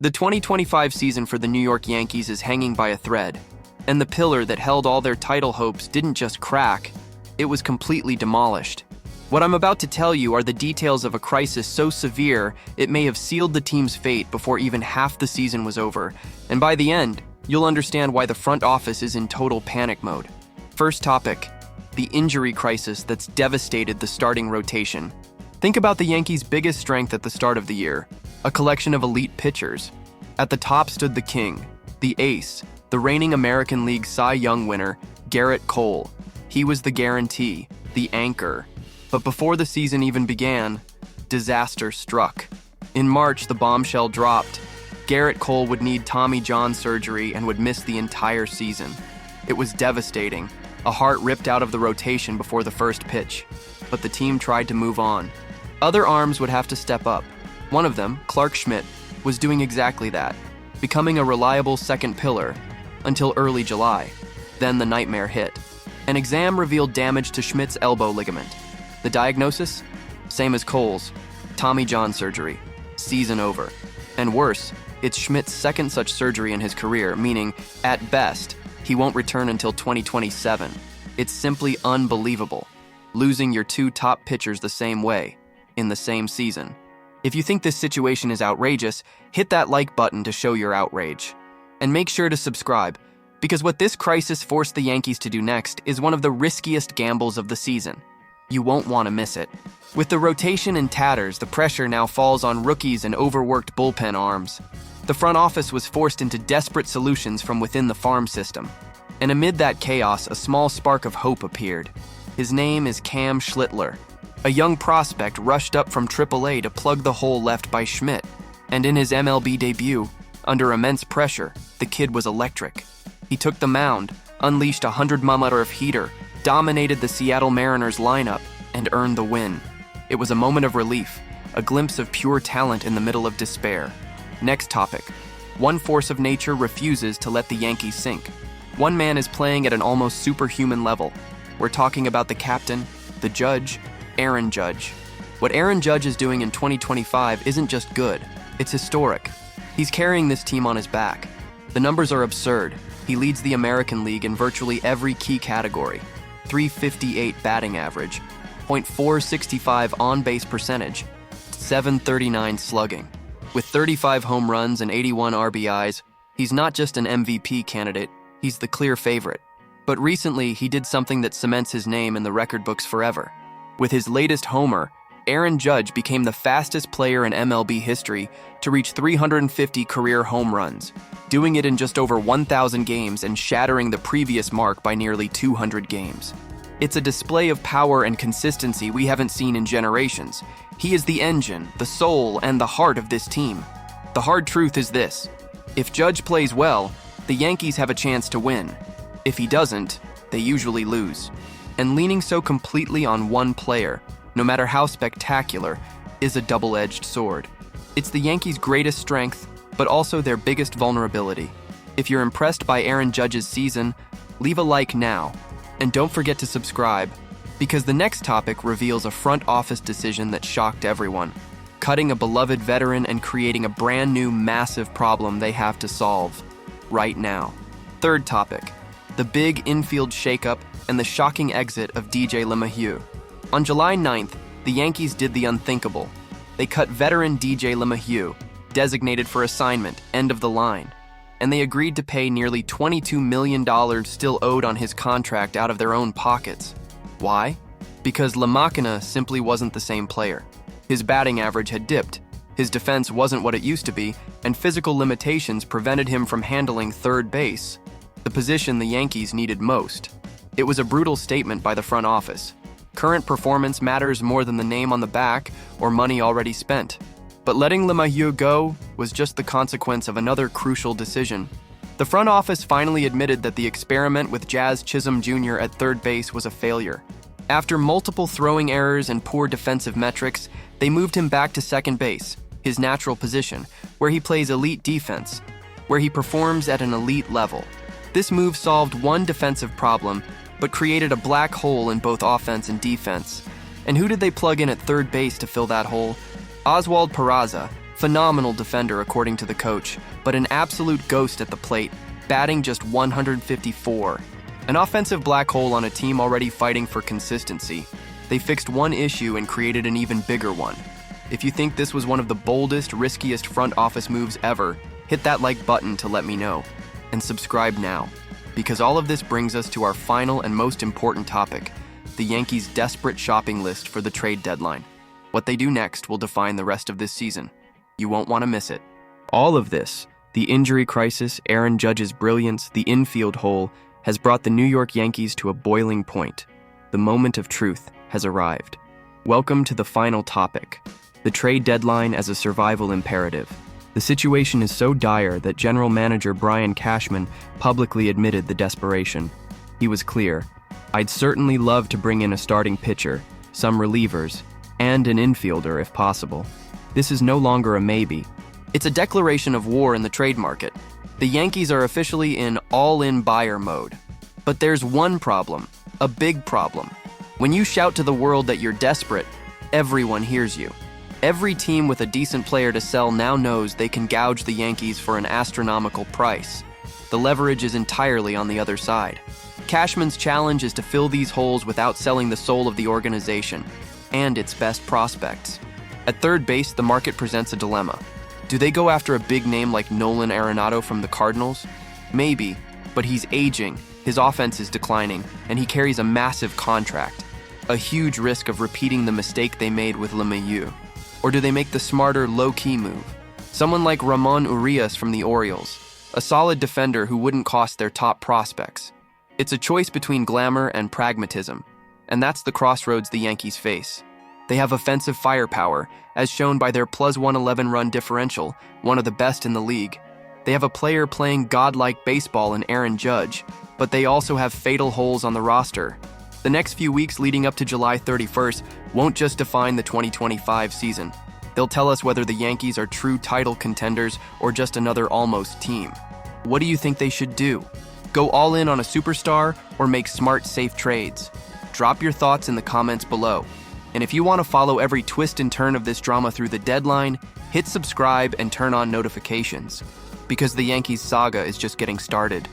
The 2025 season for the New York Yankees is hanging by a thread, and the pillar that held all their title hopes didn't just crack, it was completely demolished. What I'm about to tell you are the details of a crisis so severe it may have sealed the team's fate before even half the season was over, and by the end, you'll understand why the front office is in total panic mode. First topic, the injury crisis that's devastated the starting rotation. Think about the Yankees' biggest strength at the start of the year, a collection of elite pitchers. At the top stood the king, the ace, the reigning American League Cy Young winner, Garrett Cole. He was the guarantee, the anchor. But before the season even began, disaster struck. In March, the bombshell dropped. Garrett Cole would need Tommy John surgery and would miss the entire season. It was devastating, a heart ripped out of the rotation before the first pitch. But the team tried to move on. Other arms would have to step up. One of them, Clark Schmidt, was doing exactly that, becoming a reliable second pillar until early July. Then the nightmare hit. An exam revealed damage to Schmidt's elbow ligament. The diagnosis? Same as Cole's, Tommy John surgery. Season over. And worse, it's Schmidt's second such surgery in his career, meaning, at best, he won't return until 2027. It's simply unbelievable, losing your two top pitchers the same way, in the same season. If you think this situation is outrageous, hit that like button to show your outrage. And make sure to subscribe, because what this crisis forced the Yankees to do next is one of the riskiest gambles of the season. You won't want to miss it. With the rotation in tatters, the pressure now falls on rookies and overworked bullpen arms. The front office was forced into desperate solutions from within the farm system. And amid that chaos, a small spark of hope appeared. His name is Cam Schlittler. A young prospect rushed up from AAA to plug the hole left by Schmidt. And in his MLB debut, under immense pressure, the kid was electric. He took the mound, unleashed a 100-mile-an-hour of heater, dominated the Seattle Mariners lineup, and earned the win. It was a moment of relief, a glimpse of pure talent in the middle of despair. Next topic. One force of nature refuses to let the Yankees sink. One man is playing at an almost superhuman level. We're talking about the captain, the judge, Aaron Judge. What Aaron Judge is doing in 2025 isn't just good, it's historic. He's carrying this team on his back. The numbers are absurd. He leads the American League in virtually every key category. .358 batting average, .465 on-base percentage, .739 slugging. With 35 home runs and 81 RBIs, he's not just an MVP candidate, he's the clear favorite. But recently, he did something that cements his name in the record books forever. With his latest homer, Aaron Judge became the fastest player in MLB history to reach 350 career home runs, doing it in just over 1,000 games and shattering the previous mark by nearly 200 games. It's a display of power and consistency we haven't seen in generations. He is the engine, the soul, and the heart of this team. The hard truth is this: if Judge plays well, the Yankees have a chance to win. If he doesn't, they usually lose. And leaning so completely on one player, no matter how spectacular, is a double-edged sword. It's the Yankees' greatest strength, but also their biggest vulnerability. If you're impressed by Aaron Judge's season, leave a like now. And don't forget to subscribe, because the next topic reveals a front office decision that shocked everyone, cutting a beloved veteran and creating a brand new massive problem they have to solve right now. Third topic, the big infield shakeup and the shocking exit of DJ LeMahieu. On July 9th, the Yankees did the unthinkable. They cut veteran DJ LeMahieu, designated for assignment, end of the line, and they agreed to pay nearly $22 million still owed on his contract out of their own pockets. Why? Because La Machina simply wasn't the same player. His batting average had dipped, his defense wasn't what it used to be, and physical limitations prevented him from handling third base, the position the Yankees needed most. It was a brutal statement by the front office. Current performance matters more than the name on the back or money already spent. But letting LeMahieu go was just the consequence of another crucial decision. The front office finally admitted that the experiment with Jazz Chisholm Jr. at third base was a failure. After multiple throwing errors and poor defensive metrics, they moved him back to second base, his natural position, where he plays elite defense, where he performs at an elite level. This move solved one defensive problem, but created a black hole in both offense and defense. And who did they plug in at third base to fill that hole? Oswald Peraza, Phenomenal defender according to the coach, but an absolute ghost at the plate, batting just 154. An offensive black hole on a team already fighting for consistency. They fixed one issue and created an even bigger one. If you think this was one of the boldest, riskiest front office moves ever, hit that like button to let me know. And subscribe now, because all of this brings us to our final and most important topic, the Yankees' desperate shopping list for the trade deadline. What they do next will define the rest of this season. You won't want to miss it. All of this, the injury crisis, Aaron Judge's brilliance, the infield hole, has brought the New York Yankees to a boiling point. The moment of truth has arrived. Welcome to the final topic, the trade deadline as a survival imperative. The situation is so dire that General Manager Brian Cashman publicly admitted the desperation. He was clear, "I'd certainly love to bring in a starting pitcher, some relievers, and an infielder if possible. This is no longer a maybe. It's a declaration of war in the trade market. The Yankees are officially in all-in buyer mode. But there's one problem, a big problem. When you shout to the world that you're desperate, everyone hears you. Every team with a decent player to sell now knows they can gouge the Yankees for an astronomical price. The leverage is entirely on the other side. Cashman's challenge is to fill these holes without selling the soul of the organization and its best prospects. At third base, the market presents a dilemma. Do they go after a big name like Nolan Arenado from the Cardinals? Maybe, but he's aging, his offense is declining, and he carries a massive contract. A huge risk of repeating the mistake they made with LeMahieu. Or do they make the smarter, low-key move? Someone like Ramon Urias from the Orioles, a solid defender who wouldn't cost their top prospects. It's a choice between glamour and pragmatism, and that's the crossroads the Yankees face. They have offensive firepower, as shown by their plus 111 run differential, one of the best in the league. They have a player playing godlike baseball in Aaron Judge, but they also have fatal holes on the roster. The next few weeks leading up to July 31st won't just define the 2025 season. They'll tell us whether the Yankees are true title contenders or just another almost team. What do you think they should do? Go all in on a superstar or make smart, safe trades? Drop your thoughts in the comments below. And if you want to follow every twist and turn of this drama through the deadline, hit subscribe and turn on notifications, because the Yankees saga is just getting started.